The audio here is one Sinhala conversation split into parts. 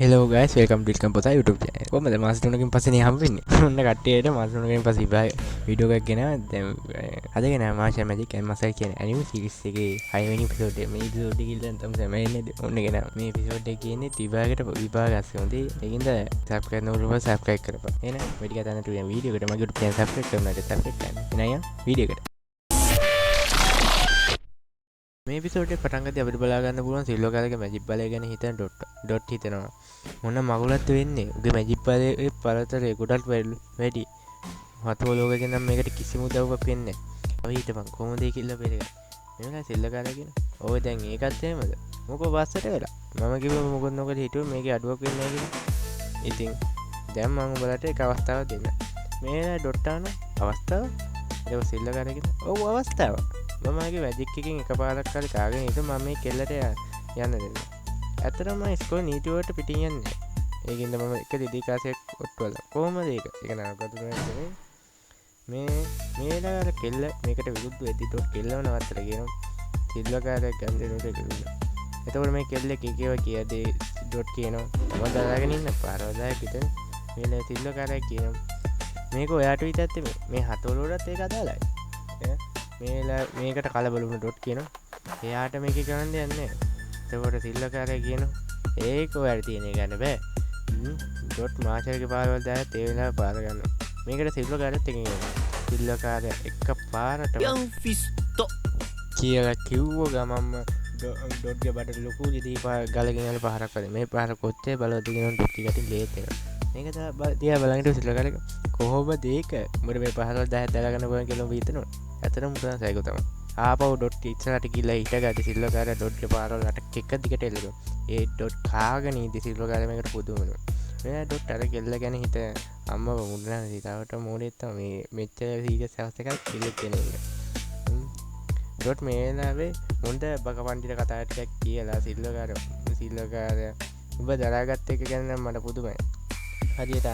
Hello guys, welcome to Ilkam Pota YouTube channel. කොහමද මාස 3කින් පස්සේ නේ හම්බෙන්නේ. ඔන්න කට්ටියට මාස 3කින් පස්සේ වීඩියෝ එකක් ගෙනා දැන් අදගෙන මාෂා මැජික් ඇන් මසල් කියන ඇනිමේ සීරීස් එකේ 6 වෙනි එපිසෝඩ් එක. මේ එපිසෝඩ් එක ඉල්ලන් තමයි මම එන්නේ. ඔන්න ගෙන මේ එපිසෝඩ් එක කියන්නේ විභාගයට අස්සේ හොඳේ. ඒකින්ද subscribe නොකරපුවා subscribe කරපන්. එහෙනම් මේ ටික දැනට වීඩියෝ එකට මගේ YouTube channel subscribe කරන්න subscribe කරන්න. එහෙනම් වීඩියෝ එකට මේ එපිසෝඩ් එක පටන් ගත්තී අපිට බලා ගන්න පුළුවන් සිල්වකාරගේ මැජික් බලය ගැන හිතන ඩොට් හිතනවා. මොන මගුලක්ද වෙන්නේ? උගේ මැජික් බලයේ පළතරේ ගොඩක් වැඩි. හතෝ ලෝකෙක නම් මේකට කිසිම උදව්වක් වෙන්නේ නැහැ. අපි හිතපන් කොහොමද ඒ කිල්ල පෙරේ. මේක සිල්වකාරයා කියන. ඔය දැන් ඒකත් එහෙමද? මොකෝ බස්සට වෙලා. මම කිව්වා මොකද නොකද හිතුවේ මේකේ අඩුවක් වෙන්නේ නැහැ කියලා. ඉතින් දැන් මම උඹලට එක අවස්ථාවක් දෙන්න. මේ ඩොට් ආන අවස්ථාව. ඒක සිල්වකාරයා කියන. ඔව් අවස්ථාව. මමගේ මැජික් එකකින් එකපාරක් හරි කාගෙන ඉතින් මම මේ කෙල්ලට යන්න දෙන්න. ඇත්තටම මම ඉස්කෝලේ නීති වලට පිටින් යන්නේ. ඒකින්ද මම එක දෙදිකාසයක් ඔට්ටුවල. කොහමද ඒක? ඒක නරකට නෙමෙයි. මේලා කෙල්ල මේකට විරුද්ධ වෙද්දි ඩොට් කෙල්ලව නවත්තලා කියනවා. සිල්වකාරයෙක් ගන්න දෙන්නට කිව්වා. එතකොට මේ කෙල්ල කීකේව කියදී ඩොට් කියනවා. මම දරාගෙන ඉන්න පාරවදායක් විතර. මේලා සිල්වකාරයෙක් කියනවා. මේක ඔයාට විතරත් මේ හතවලටත් ඒක අදාළයි. මේකට කලබලුන ඩොට් කියනවා. එයාට මේක කරන්න යන්නේ. එතකොට සිල්වකාරයා කියනවා ඒක ඔයාලා තියෙන එක ගන්න බෑ. ඩොට් මාෂල්ගේ පාරවල් දාලා ඒ වෙලාව පාර ගන්නවා. මේකට සිල්වකාරයත් එකකින් යනවා. සිල්වකාරයා එක පාරට යම් ෆිස්ටෝ කියලා කිව්ව ගමම්ම ඩොට්ගේ බඩට ලොකු ඉදී ගලගෙන යන පාරක් වගේ. මේ පාර කොච්චර බලවද කියන ඩොට් ටිකට ලේත් එක. මේක තමයි තියා බලන්න සිල්වකාරයා කොහොමද ඒක උඹට මේ පාරවල් දාලා ගන්න බෑ කියලා උඹ හිතනවා. ඇතන මුදන් සයකු තම ආපව ඩොට් ඉස්සරට කියලා හිටගත්ත සිල්වකාරයා ඩොට්ගේ පාරවල් අට එක දිගට එල්ලුවා. ඒ ඩොට් කාගෙන ඉඳි සිල්වකාරයා මේකට පුදුම වෙනවා. මේ ඩොට් අර කෙල්ල ගැන හිත අම්මව මුඩන හිතාවට මෝඩෙත් තමයි මේ මෙච්චර සීරියස් අවස්ථ එකක් කිල්ලෙක් කෙනෙක්. ඩොට් මේ වෙලාවේ මුන්ට බකපන්ටිට කතා ටිකක් කියලා සිල්වකාරයා උඹ දරාගත්ත එක ගැන නම් මට පුදුමයි. හරියට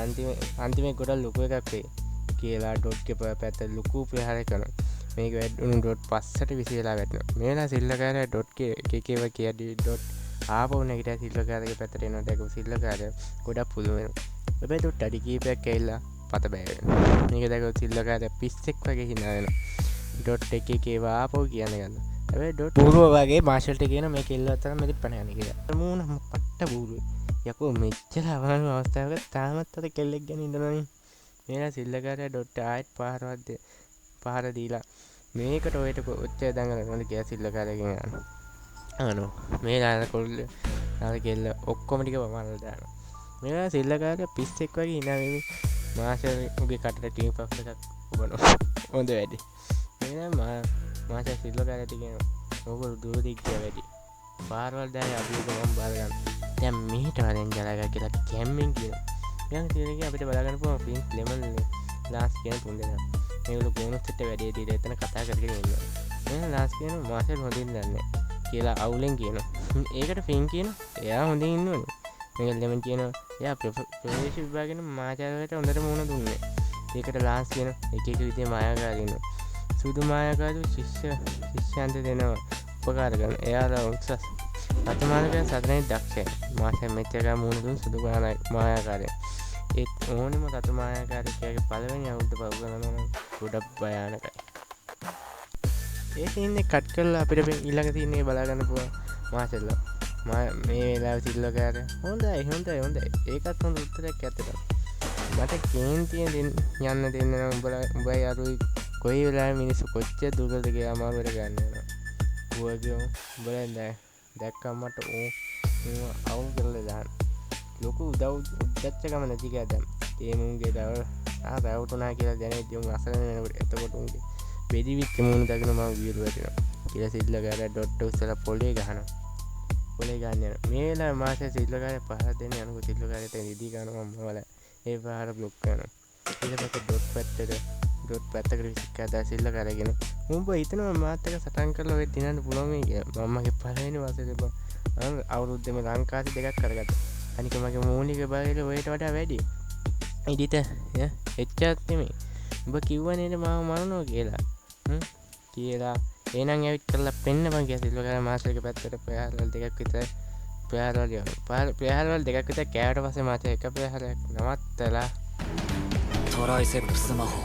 අන්තිමේ ගොඩක් ලොකු එකක් වෙයි කියලා ඩොට්ගේ පැත්ත ලොකු ප්‍රහාරය කරනවා. මේක වැඩුණු ඩොට් පස්සට විසිරලා වැටෙනවා. මේ වෙලාව සිල්වකාරයා ඩොට්ගේ එකේව කියදී ඩොට් ආපහු නැගිටලා සිල්වකාරයාගේ පැත්තට එනවා. දැකපු සිල්වකාරයා ගොඩක් පුදුම වෙනවා. හැබැයි ඩොට් අඩි කීපයක් ඇවිල්ලා පත බෑ වෙනවා. මේක දැකපු සිල්වකාරයා පිස්සෙක් වගේ hina වෙනවා. ඩොට් එකේව ආපහු කියන්න ගන්නවා. හැබැයි ඩොට් බූරුව වගේ මාෂල්ට කියන මේ කෙල්ල අතර මෙලිප් පණ යන්නේ කියලා. මූණ පට්ට බූරුවේ. යකෝ මෙච්චර අවහන අවස්ථාවක තාමත් අර කෙල්ලෙක් ගැන ඉඳනවනේ. මේලා සිල්වකාරයා ඩොට් ආයෙත් පහර දීලා මේකට ඔයට ඔච්චර දඟලනවලු කියලා සිල්වකාරයාගෙන් අහනවා. අනෝ මේලා අර කොල්ල අර කෙල්ල ඔක්කොම ටික වමරලා දානවා. මේලා සිල්වකාරයා පිස්සෙක් වගේ hina වෙමි මාෂල් උගේ කටට ටීම් පෆ් එකක් උබනවා. හොඳ වැඩි. මේලා මාෂල් සිල්වකාරයාට කියනවා ඕගොල්ලෝ දුර දිග්ගිය වැඩි. පාරවල් දාලා අපි එක මම බාර ගන්න. දැන් මෙහෙට වරෙන් ගලගා කියලා කැම්මෙන් කියනවා. දැන් සීරියස් අපිට බලා ගන්න පුළුවන් ෆින්ස් ලෙමන් ලාස් කියන තුන් දෙනා. මේගොල්ලෝ බෝනස් එකට වැඩි දීලා එතන කතා කරගෙන ඉන්නවා. එහෙනම් ලාස් කියන මාෂල් හොඳින් දන්නේ කියලා අවුලෙන් කියනවා. ඒකට ෆින් කියනවා එයා හොඳින් ඉන්නවනේ. මේක ලෙමන් කියනවා එයා ප්‍රවේශ විභාගෙන් මාෂල්ට හොඳට මුණ දුන්නේ. ඒකට ලාස් කියන එක එක විදිහේ මායාකාරී ඉන්නවා. සුදු මායාකාරී ශිෂ්‍යයන්ට දෙනවා උපකාර කරන. එයාලා උත්සස් අතමානකයන් සතරේ දක්ෂයි. මාෂල් මෙච්චර මුණ දුන් සුදු මායාකාරය. ඒත් ඕනෙම සතු මායාකාරකයාගේ පළවෙනි අවුරුද්ද පව් කරනවා ගොඩක් භයානකයි. ඒ සීන් එක කට් කරලා අපිට ඊළඟ සීන් එක බලා ගන්න පුළුවන් මාෂල්ලා. මේ වෙලාවේ සිල්වකාරයා හොඳයි. ඒකත් හොඳ උත්තරයක් ඇත්තට. මට කේන්තිය යන්න දෙන්න නම් උඹයි අරුයි කොයි වෙලාවෙ මිනිස්සු කොච්චර දුරද කියලා අමාරුවට ගන්න යනවා. උවගේ උඹලා දැක්කම මට අවුල් කරලා දාන්න. ලොකු උද්දච්චකම නැති කියලා දැන් ඒ මුන්ගේ දවල් රැවටුණා කියලා දැනෙද්දී උන් අසරණ වෙනකොට එතකොට උන්ගේ බෙදිවිච්ච මුණ දකින මම විහිළු වැටෙනවා කියලා සිල්වකාරයා ඩොට් උස්සලා පොලේ ගහනවා. පොලේ ගන්න යනවා. මේ වෙලාවේ මාෂල් සිල්වකාරයා පහර දෙන්න යනකොට සිල්වකාරයාට නිදි ගන්නවා මම ඒ පහර බ්ලොක් කරනවා. ඊට පස්සේ ඩොට් පැත්තකට විසිකලා සිල්වකාරයා කියන උඹ හිතනවා මාත් එක්ක සටන් කරලා ඔය දිනන්න පුළුවන් වෙයි කියලා. මමගේ පළවෙනි වසරේ මම අවුරුද්දේම ලංකාසි දෙකක් කරගත්තා. අනික මගේ මූලික බලය ඔයට වඩා වැඩි. ඉදිට එච්චරත් නෙමෙයි. උඹ කිව්වා නේද මාව මරනවා කියලා. එහෙනම් ඇවිත් කරලා පෙන්නපන් කියලා සිල්වකාරයා මාෂල්ගේ පැත්තට ප්‍රහාරවල දෙකක් විතර ප්‍රහාරවල දෙකක් විතර කෑවට පස්සේ මාතේ එක ප්‍රහාරයක් නවත්තලාトライセップス魔法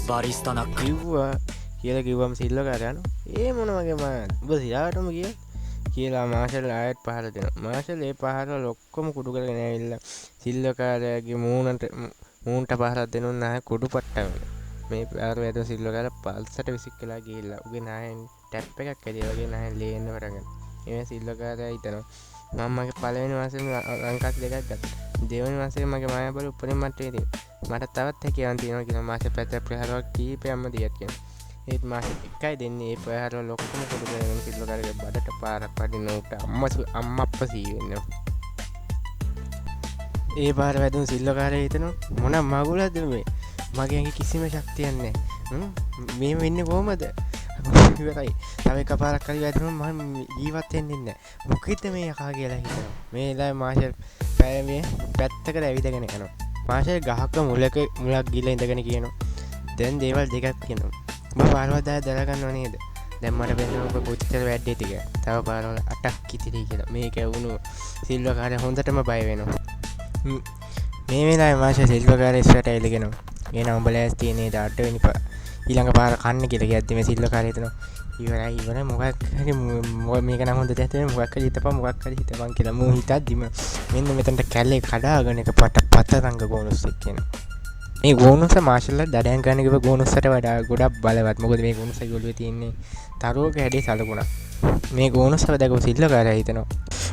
バリスタナック කිව්වා කියලා කිව්වම සිල්වකාරයා යනවා. ඒ මොන වගේ මම ඔබ සියාටම කියලා මාෂල් ආයෙත් පහර දෙනවා. මාෂල් ඒ පහරවල ඔක්කොම කුඩු කරගෙන ඇවිල්ලා සිල්වකාරයාගේ මූණට පහරක් දෙනුන් නැහැ කුඩු පට්ටම. මේ පහර වැදුන සිල්වකාරයා පල්සට විසික් කළා ගිහිල්ලා උගේ නායෙන් ටැප් එකක් ඇදියා වගේ නායෙන් ලේන්න පටන් ගන්නවා. මේ සිල්වකාරයා හිතනවා මම මගේ පළවෙනි මාසෙම අංකත් දෙකක් ගත්තා. දෙවෙනි මාසෙම මගේ මායා බල උපරිම මට්ටමේ මට තවත් හැකියාවක් තියෙනවා කියලා මාෂල් පැත්ත ප්‍රහාරයක් කීපයක්ම දියත් කියනවා. ඒත් මාෂල් එකයි දෙන්නේ ඒ ප්‍රහාරවල ඔක්කොම කුඩු කරගෙන සිල්වකාරයාගේ බඩට පාරක් වදින උට අම්මප්ප සීවෙනවා. ඒ පාර වැදුණු සිල්වකාරයා හිතනවා මොන මගුලද මේ මගේ ඇඟේ කිසිම ශක්තියක් නැහැ. මේ වෙන්නේ කොහමද? ඉවරයි. තව එකපාරක් හරි වැදුණොත් මම ජීවත් වෙන්නේ නැහැ. මොකද මේ යකා කියලා හිතනවා. මේ වෙලාවේ මාෂල් මේ පැත්තකට ඇවිදගෙන යනවා. මාෂල් ගහක මුලක් ගිහලා ඉඳගෙන කියනවා. දැන් දේවල් දෙකක් කියනවා. ඔබ පාරවල් දාලා ගන්නව නේද? දැන් මට වෙනවා ඔබ කොච්චර වැඩේ ටික. තව පාරවල් 8ක් ඉතිරි කියලා. මේක වුණු සිල්වකාරයා හොඳටම බය වෙනවා. මේ වෙලාවේ මාෂල් සිල්වකාරයා ඉස්සරහට ඇවිල්ලා එනවා උඹලා ඇස් තියෙන්නේ 8 වෙනි ඊළඟ පාර කන්න කියලා කියද්දි මේ සිල්වකාරයා හිතනවා ඉවරයි මොකක් හරි මේක නම් හොඳ දෙයක් නෙමෙයි මොකක් හරි හිතපන් කියලා මූ හිතද්දිම මෙන්න මෙතනට කැලේ කඩාගෙන එක පතරංග ගෝනුස් එක්කෙනා මේ ගෝනුස මාෂල්ලා දඩයන් ගන්න කිව්ව ගෝනුස්සට වඩා ගොඩක් බලවත් මොකද මේ ගෝනුස්ගේ ගොළුවේ තියෙන්නේ තරුවක හැඩේ සලකුණා මේ ගෝනුස්සව දැකපු සිල්වකාරයා හිතනවා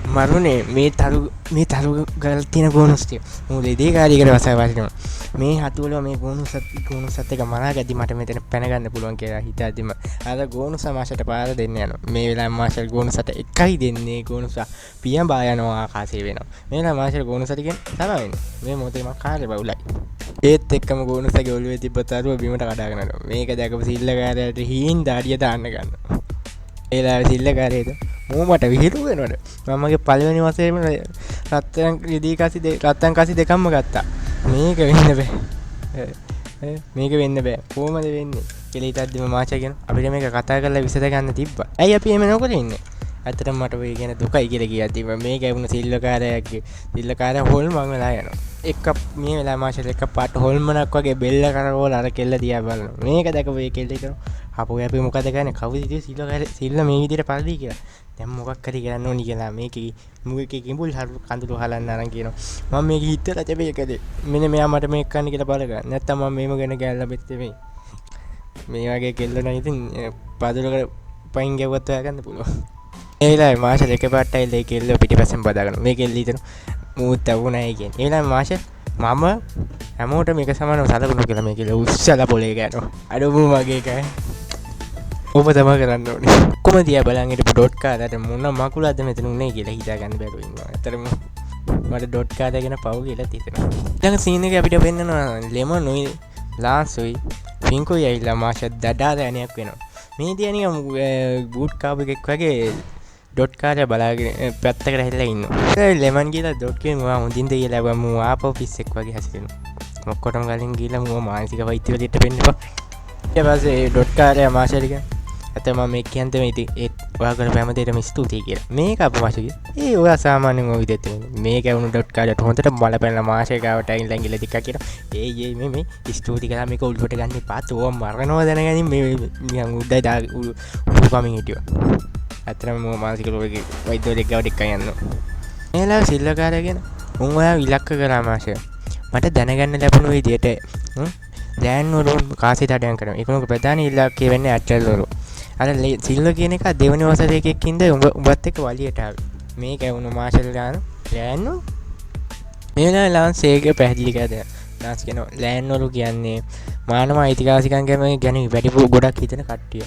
මරුනේ මේ තරු ගල් තියෙන ගෝනුස් ටික මූ දෙදී කාරියකට වසය වදිනවා මේ හතුවල මේ ගෝනුසත් එක මරා ගැද්දි මට මෙතන පැන ගන්න පුළුවන් කියලා හිතාද්දිම අර ගෝනුස මාෂල්ට පාර දෙන්න යනවා මේ වෙලාවේ මාෂල් ගෝනුසට එකයි දෙන්නේ ගෝනුස පියඹා යනවා ආකාශයේ වෙනවා මේ වෙලාවේ මාෂල් ගෝනුසට කියන්නේ තරවෙන්නේ මේ මොකද මම කාර්ය බවුලයි ඒත් එක්කම ගෝනුසගේ ඔළුවේ තිබ්බ තරුව බිමට කඩාගෙන යනවා මේක දැකපු සිල්ලකාරයාට හීන් දාඩිය දාන්න ගන්නවා ඒලා සිල්ලකාරයද මූමට විහිළු වෙනවද මමගේ පළවෙනි වසරේම රත්තරන් කාසි දෙකක්ම ගත්තා මේක වෙන්න බෑ කොහමද වෙන්නේ කියලා හිතද්දිම මාෂා කියනවා අපිට මේක කතා කරලා විසඳ ගන්න තිබ්බා ඇයි අපි එහෙම නොකර ඉන්නේ ඇත්තටම මට ඔය කියන දුකයි කියලා කියද්දි මේක වුණ සිල්ලකාරයා හොල්මන් වෙලා යනවා එක මේ වෙලාව මාෂල් එක පාට හොල්මනක් වගේ බෙල්ල කරවල අර කෙල්ල දිහා බලනවා මේක දැකපු ඒ කෙල්ල හිතනවා අපෝ අපි මොකද කරන්නේ කවුද ඉතින් සිල්ල මේ විදිහට පරිදි කියලා දැන් මොකක් හරි කරන්න ඕනි කියලා මේකේ මුගේ කිඹුල් කඳුළු හලන්න අරන් කියනවා මම මේක හිතලා තිබේ කදේ මෙන්න මෙයා මට මේක කරන්න කියලා බලගන්න නැත්තම් මම මේව ගැන ගැල්ලා බෙත්තේ මේ වගේ කෙල්ල නම් ඉතින් පදුලකට පයින් ගැව්වත් හොයාගන්න පුළුවන් ඒ වෙලාවේ මාෂල් එකපාරට ඇවිල්ලා ඒ කෙල්ල පිටිපස්සෙන් බදාගන්නවා මේ කෙල්ල හිතනවා මූත් අවුණයි කියන්නේ ඒ වෙලාවේ මාෂල් මම හැමෝටම මේක සමානව සලකනවා කියලා මේ කෙල්ල උස්සලා පොලේ ගෑනවා අඩෝ මගේ එකයි ඔබ තමයි කරන්න ඕනේ කොහොම දිහා බලන් හිටපු ඩොට් කාදාට මොන මකුලක්ද මෙතන උනේ කියලා හිතා ගන්න බැරුව ඉන්නවා ඇත්තටම මට ඩොට් කාදා ගැන පව් කියලා හිතෙනවා ඊළඟ සීන් එකේ අපිට පෙන්නනවා ලෙමනුයි ලාන්සුයි පින්කුයි ඇවිල්ලා මාෂල් දඩාද යණයක් වෙනවා මේ දිහා නිකන් බූට් කාපු එකෙක් වගේ ඩොට් කාර්ය බලාගෙන පැත්තකට හැරිලා ඉන්නවා ලෙමන් ගිහලා ඩොට් කියනවා හොඳින්ද කියලා ගමු ආපහු පිස්සෙක් වගේ හැසිරෙනවා ඔක්කොටම ගලින් ගිහලා මම මානසික වෛද්‍යවරයෙක්ට පෙන්නපන් ඊට පස්සේ ඩොට් කාර්ය මාෂල් කියන ඇත්තම මේ කියන්ත මේ ඉතින් ඒ ඔයා කරපු හැම දෙයකටම ස්තුතියි කියලා මේක අපු මාෂල් ඒ ඔයා සාමාන්‍යයෙන් ඔය විදිහට මේක වුණු ඩොට් කාර්යයට හොඳට බලපෑලා මාෂල් ගාවට ඇවිල්ලා ඉංගිලා ටිකක් කියන මේ ස්තුති කළා මේක උල්ලුවට ගන්න එපා තෝ මරනවා දැනගනින් මේ නිකන් උඩයි දා උඩු කමින් හිටියා ඇත්තටම මම මානසික රෝගී වෛද්‍යවරයෙක් ගාවට එක්ක යනවා මේලා සිල්ලකාරයගෙන උන් ඔයා ඉලක්ක කරා මාෂල් මට දැනගන්න ලැබුණු විදිහට ලෑන් වල කාසි දඩයන් කරනවා ඒකම ප්‍රධාන ඉලක්කය වෙන්නේ ඇටල් වල අර සිල්ව කියන එක දෙවෙනි වසරේ එකෙක් ඉඳ උඹත් එක්ක වලියට ආවේ මේක වුණ මාෂල් ගාන ලෑන් වල මේලා ලාන්ස් ඒක පැහැදිලි කරලා ලාන්ස් කියනවා ලෑන් වල කියන්නේ මානව අයිතිවාසිකම් ගැන වැඩි ගොඩක් හිතන කට්ටිය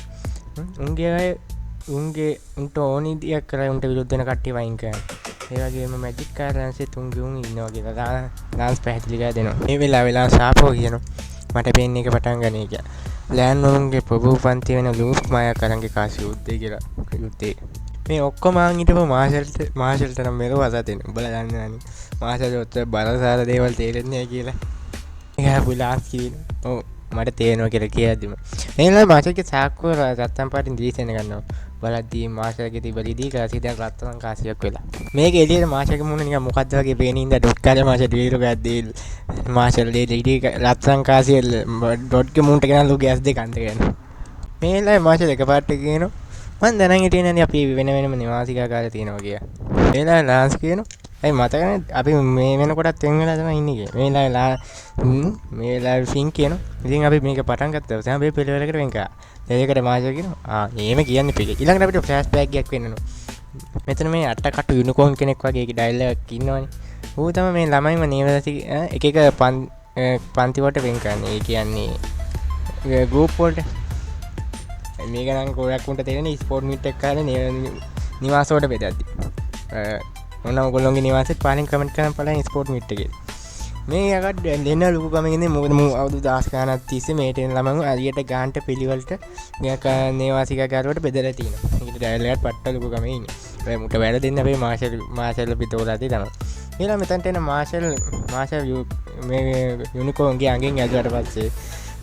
උන්ට ඕනි දෙයක් කරලා උන්ට විරුද්ධ වෙන කට්ටිය වයින් කරනවා ඒ වගේම මැජික් කාර්යන්සෙත් උන් ඉන්නවා කියලා ලාන්ස් පැහැදිලි කරලා දෙනවා මේ වෙලාවේ ලාන්ස් ආපහු කියනවා මට පේන්නේ එක පටන් ගන්නේ කියලා ලෑන් වලුන්ගේ ප්‍රභූ පන්ති වෙන ලූප් මායා කරන්ගේ කාසි යුද්ධය කියලා යුද්ධේ මේ ඔක්කොම ආන් හිටපු මාෂල්ට නම් මේක වසා දෙන්න උඹලා දන්නේ නැණි මාෂල් ඔතේ බරසාර දේවල් තේරෙන්නේ නැහැ කියලා ඒක බුලාස් කියන ඔව් මට තේරෙනවා කියලා කියද්දිම මේලා මාෂල්ගේ සාක්කුව රත්තරන් පාටින් දීසෙන ගන්නවා බලද්දී මාෂල්ගේ තිබ්බ රිදී කාසිය දැන් රත්තරන් කාසියක් වෙලා. මේක එළියට මාෂල්ගේ මුණ නිකන් මොකද්ද වගේ පේන ඉඳ ඩොට් කාලේ මාෂල් ඩීල් එකක් දෙල් මාෂල් රිදී රත්තරන් කාසිය ඩොට්ගේ මුණට ගෙනල්ලා ගෑස් දෙක අන්ත ගන්නවා. මේ ලයි මාෂල් එකපාරට කියනවා මම දැනන් හිටියේ නෑනේ අපි වෙන වෙනම නිවාසිකාකාරය තියෙනවා කියලා. ඒ ලයි ලාන්ස් කියනවා ඒ මතකනේ අපි මේ වෙනකොටත් වෙන වෙලා තමයි ඉන්නේ කියලා. මේ ලයි ෆින් කියනවා. ඉතින් අපි මේක පටන් ගත්තා. දැන් අපි පිළිවෙලකට වෙන් කරා. ඒකට මාෂල් කියනවා එහෙම කියන්නේ පිළි. ඊළඟට අපිට ෆ්ලෑෂ් බෑක් එකක් වෙන්නනවා. මෙතන මේ අටකට යුනිකෝන් කෙනෙක් වගේ ඒක ඩයලොග් එකක් ඉන්නවනේ. ඌ තමයි මේ ළමයිම නේවලති එක එක පන්ති වලට වෙන් කරන්නේ. ඒ කියන්නේ ගෲප් වලට මේක නම් ගොඩක් උන්ට තේරෙන්නේ ස්පෝර්ට් මීට් එකක් කරලා නිවාස වලට බෙදද්දි. මොනවා ඔයගොල්ලෝගේ නිවාසෙත් පාලින් කමෙන්ට් කරන් බලන්න ස්පෝර්ට් මීට් එකේ. මේ යකඩ දෙන්න ලොකු ගමන් ඉන්නේ මොකද මම අවුරුදු 10 ගානක් තිස්සේ මේට එන ළමන් අලියට ගාන්ට පිළිවෙලට මේක නේවාසිකාගාරවලට බෙදලා තියෙනවා. ඒකට ඩයලොග් එකක් පට්ට ලොකු ගමේ ඉන්නේ. ඔය මුට වැඩ දෙන්න අපේ මාෂල් පිටෝලාදී තමයි. ඊළඟ මෙතනට එන මාෂල් මේ යුනිකෝන්ගේ අඟෙන් ඇදුවට පස්සේ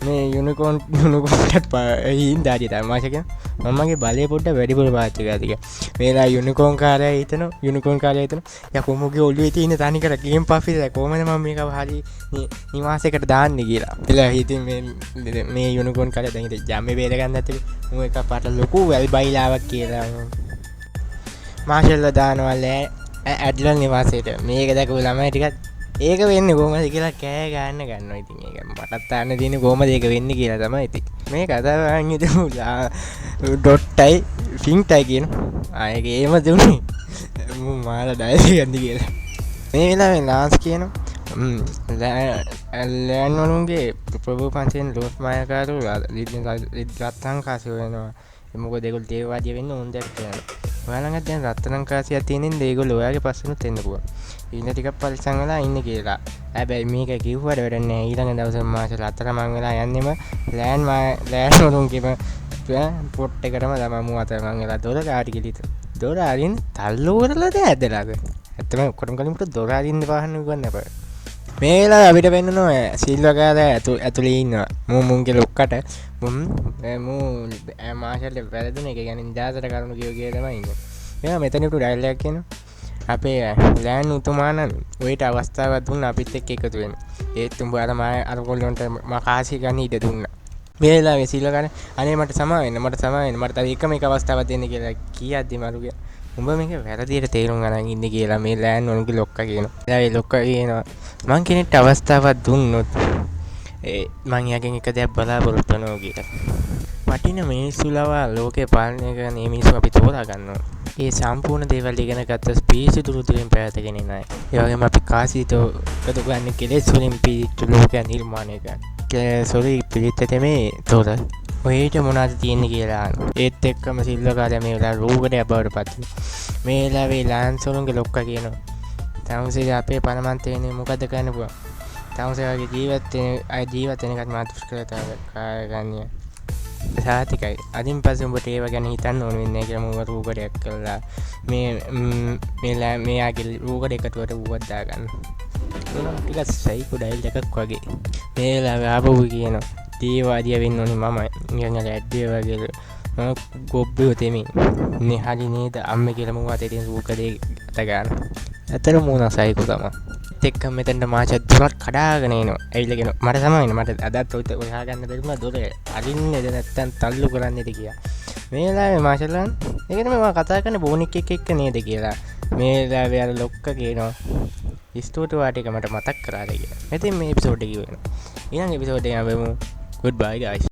මේ යුනිකෝන්ට හින්දාදී තමයි මාෂල් කියන්නේ මමගේ බලය පොඩ්ඩක් වැඩිපුර පාවිච්චි කරලා තියා. මේලා යුනිකෝන් කාර්යය හිතනවා යකෝ මොගේ ඔළුවේ තියෙන තනිකර ගේම් පෆිස් කොහමද මම මේක හරි නිවාසයකට දාන්නේ කියලා. එලා හිතින් මේ යුනිකෝන් කාර්යය දැන් ඉතින් ජම්මේ බේර ගන්න ඇතුලේ මම එක පාට ලොකු වැල් බයිලාවක් කියලා මාෂල්ලා දානවා ඇඩ්ලන් නිවාසයට. මේක දැකපු ළමයි ටිකක් ඒක වෙන්නේ කොහමද කියලා කෑ ගන්නවා. ඉතින් ඒක මටත් තාන්න තියෙන්නේ කොහමද ඒක වෙන්නේ කියලා තමයි ඉතින්. මේ කතාව අන්නේ දෙමුලා ඩොට්ටයි ෆින්ටයි කියන ආයක ඒම දුන්නේ මම මාලා ඩයලොග් ගන්න කියලා. මේ වෙලාවේ ලාන්ස් කියනවා ලෑන් වලුන්ගේ ප්‍රභු පන්තියෙන් ලෝස් මායකාරු රත්තරන් කාසිය වෙනවා. මොකද ඒගොල්ලෝ දේවවාදී වෙන්න ඕන දෙයක් කරනවා. ඔයාලඟත් දැන් රත්තරන් කාසියක් තියෙනින් ඒගොල්ලෝ ඔයාගේ පස්සෙනුත් එන්න පුළුවන්. ඉන්න ටිකක් පරිස්සම් වෙලා ඉන්න කියලා. හැබැයි මේක කිව්වට වැඩක් නැහැ. ඊළඟ දවසේ මාෂල් අතරමං වෙලා යන්නෙම ලෑන් වලුන්ගේම පොට් එකටම තමයි අතරමං වෙලා දොර කාටි කිලිත. දොර අරින් තල්ලු කරලාද ඇදලාද? ඇත්තම ඔක්කොටම කලින් පුත දොර අරින්න පාහන්න ගන්න අපේ. මේ වෙලාවේ අපිට වෙන්නනවා සිල්වකාරය ඇතුලේ ඉන්නවා. මුන්ගේ ලොක්කට මාෂල් වැරදුන එක ගැන නිදාසට කරුණු කිය තමයි ඉන්නේ. මෙයා මෙතන උඩ ඩයලොග් එකක් කියනවා. අපේ ලෑන් උතුමාණන් ඔයිට අවස්ථාවක් දුන්න අපිත් එක්ක එකතු වෙන්න. ඒත් උඹ අර කොල්ලොන්ට කාසිය ගන්න ඉඩ දුන්නා. මේ වෙලාවේ සිල්වකාරය අනේ මට සමා වෙන්න මට තව එකම එක අවස්ථාවක් දෙන්න කියලා කියද්දි මරුගේ උඹ මේක වැරදියට තේරුම් ගන්න ඉන්නේ කියලා මේ ලෑන් වලුන්ගේ ලොක්කා කියනවා. ඒ ලොක්කා කියනවා මං කෙනෙක්ට අවස්ථාවක් දුන්නොත් මං එයාගෙන් එක දෙයක් බලාපොරොත්තු වෙනවා කියලා. වටින මිනිස්සු ලවා ලෝකේ පාලනය කරන මේ මිනිස්සු අපි තෝරා ගන්නවා. ඒ සම්පූර්ණ දේවල් ඉගෙන ගත්ත ස්පීසි දුරුතුලින් පැවතගෙන එන අය. ඒ වගේම අපි කාසිතෝ එකතු ගන්න කෙලෙස් වලින් පිළිච්ච ලෝකයක් නිර්මාණය කරන. සොරි පිළිච්ච මේ තෝර. ඔයට මොනවද තියෙන්නේ කියලා අහනවා. ඒත් එක්කම සිල්වකාරයා මේ වෙලාව රූකඩයක් බවට පත් වෙනවා. මේ වෙලාවේ ලාන්සෝලුන්ගේ ලොක්කා කියනවා. තවුසේ අපේ පරමන්ත වෙන්නේ මොකද කරන්න පුළුවන්. තවුසේ වගේ ජීවත් වෙන එකත් මා දුෂ්කරතාවයක් ගන්න. සාතිකයි. අදින් පස්සේ උඹට ඒව ගැන හිතන්න ඕන වෙන්නේ කියලා මම රූකඩයක් කළා. මේ ආගේ රූකඩ එකතුවට ඌවත් දාගන්න. ඒක ටිකක් සයිකෝ ඩයල් එකක් වගේ. මේ වෙලාවේ ආපහු කියනවා. දේවාදිය වෙන්න ඕනේ මම නිකන් ඇඩ්ඩිය වගේ මම ගොබ්බියෝ තෙමි නේ හරි නේද අම්මේ කියලා මම අතේ තියෙන රූකඩේ අත ගන්න. ඇතර මොන සයිකෝ තමයි. එක්ක මෙතෙන්ට මාෂල් දොරක් කඩාගෙන එනවා. ඇවිල්ලා කියනවා මට සමාවෙන්න මට අදත් ඔය හොයාගන්න බැරිම දොර අරින්නේද නැත්තම් තල්ලු කරන්නේද කියලා. මේ වෙලාවේ මාෂල්ලන් ඒකට මම කතා කරන්නේ බෝනික් එක්ක නේද කියලා. මේ වෙලාවේ අර ලොක්ක කියනවා ස්ටෝටි වාටික මට මතක් කරාද කියලා. ඉතින් මේ එපිසෝඩ් එක කියවෙනවා. ඊළඟ එපිසෝඩ් එකේ අපි goodbye guys.